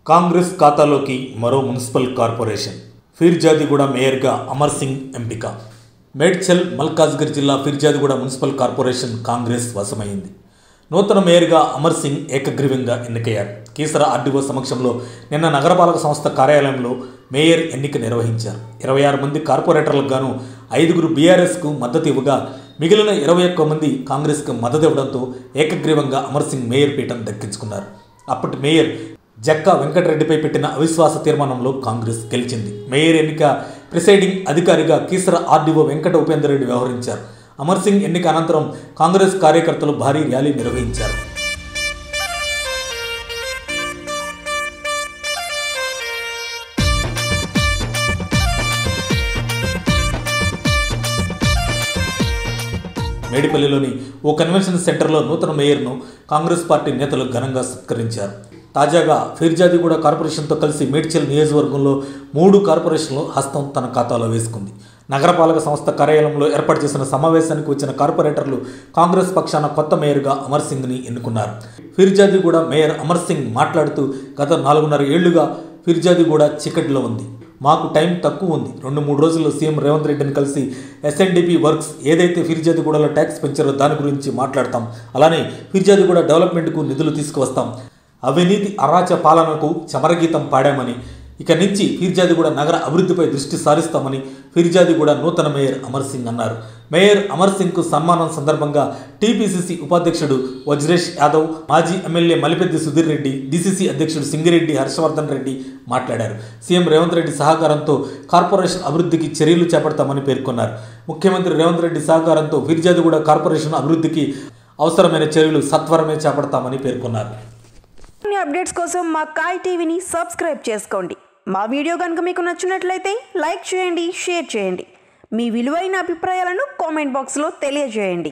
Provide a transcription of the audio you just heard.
కాంగ్రెస్ ఖాతాలోకి మరో municipal corporation. Peerzadiguda మేయర్గా అమర్ సింగ్ ఎంపిక. మేడ్చల్ మల్కాజ్గిరి జిల్లా ఫిర్జాదిగూడ మున్సిపల్ కార్పొరేషన్ కాంగ్రెస్ వశమైంది. నూతన మేయర్గా అమర్ సింగ్ ఏకగ్రీవంగా ఎన్నికయ్యారు. కీసర ఆర్డీఓ సమక్షంలో నిన్న నగరపాలక సంస్థ కార్యాలయంలో మేయర్ ఎన్నిక నిర్వహించారు. 26 మంది కార్పొరేటర్లకు గాను 5 బీఆర్ఎస్కు మద్దతు ఇవ్వగా మిగిలిన 21 మంది కాంగ్రెస్కు మద్దతు ఇవ్వడంతో ఏకగ్రీవంగా అమర్ సింగ్ మేయర్ పీఠం దక్కించుకున్నారు. అప్పటి మేయర్ జక్కా వెంకటరెడ్డిపై పెట్టిన అవిశ్వాస తీర్మానంలో కాంగ్రెస్ గెలిచింది. మేయర్ ఎన్నిక ప్రిసైడింగ్ అధికారిగా కీసర ఆర్డీఓ వెంకట ఉపేందర్ రెడ్డి వ్యవహరించారు. అమర్ సింగ్ ఎన్నిక అనంతరం కాంగ్రెస్ కార్యకర్తలు భారీ ర్యాలీ నిర్వహించారు. మేడిపల్లిలోని ఓ కన్వెన్షన్ సెంటర్లో నూతన మేయర్ను కాంగ్రెస్ పార్టీ నేతలు ఘనంగా సత్కరించారు. తాజాగా ఫిర్జాదిగూడ కార్పొరేషన్తో కలిసి మేడ్చల్ నియోజకవర్గంలో 3 కార్పొరేషన్లు హస్తం తన ఖాతాలో వేసుకుంది. నగరపాలక సంస్థ కార్యాలయంలో ఏర్పాటు చేసిన సమావేశానికి వచ్చిన కార్పొరేటర్లు కాంగ్రెస్ పక్షాన కొత్త మేయర్గా అమర్ సింగ్ని ఎన్నుకున్నారు. ఫిర్జాదిగూడ మేయర్ అమర్ సింగ్ మాట్లాడుతూ, గత 4.5 ఏళ్లుగా ఫిర్జాదిగూడ చీకటిలో ఉంది. మాకు టైం తక్కువ ఉంది. 2-3 రోజుల్లో సీఎం రేవంత్ రెడ్డిని కలిసి ఎస్ఎన్డిపి వర్క్స్ ఏదైతే ఫిర్జాదిగూడలో ట్యాక్స్ పెంచారో దాని గురించి మాట్లాడతాం. అలానే ఫిర్జాదిగూడ డెవలప్మెంట్కు నిధులు తీసుకువస్తాం. అవినీతి అరాచ పాలనకు చమరగీతం పాడామని, ఇక నుంచి ఫిర్జాదిగూడ నగర అభివృద్ధిపై దృష్టి సారిస్తామని ఫిర్జాదిగూడ నూతన మేయర్ అమర్ సింగ్ అన్నారు. మేయర్ అమర్ సింగ్కు సన్మానం సందర్భంగా టీపీసీసీ ఉపాధ్యక్షుడు వజ్రేష్ యాదవ్, మాజీ ఎమ్మెల్యే మలిపెద్ది సుధీర్ రెడ్డి, డీసీసీ అధ్యక్షుడు సింగిరెడ్డి హర్షవర్ధన్ రెడ్డి మాట్లాడారు. సీఎం రేవంత్ రెడ్డి సహకారంతో కార్పొరేషన్ అభివృద్ధికి చర్యలు చేపడతామని పేర్కొన్నారు. ముఖ్యమంత్రి రేవంత్ రెడ్డి సహకారంతో ఫిర్జాదిగూడ కార్పొరేషన్ అభివృద్ధికి అవసరమైన చర్యలు సత్వరమే చేపడతామని పేర్కొన్నారు. అప్డేట్స్ కోసం మా కాయ్ టీవీని సబ్స్క్రైబ్ చేసుకోండి. మా వీడియో కనుక మీకు నచ్చినట్లయితే లైక్ చేయండి, షేర్ చేయండి. మీ విలువైన అభిప్రాయాలను కామెంట్ బాక్స్లో తెలియజేయండి.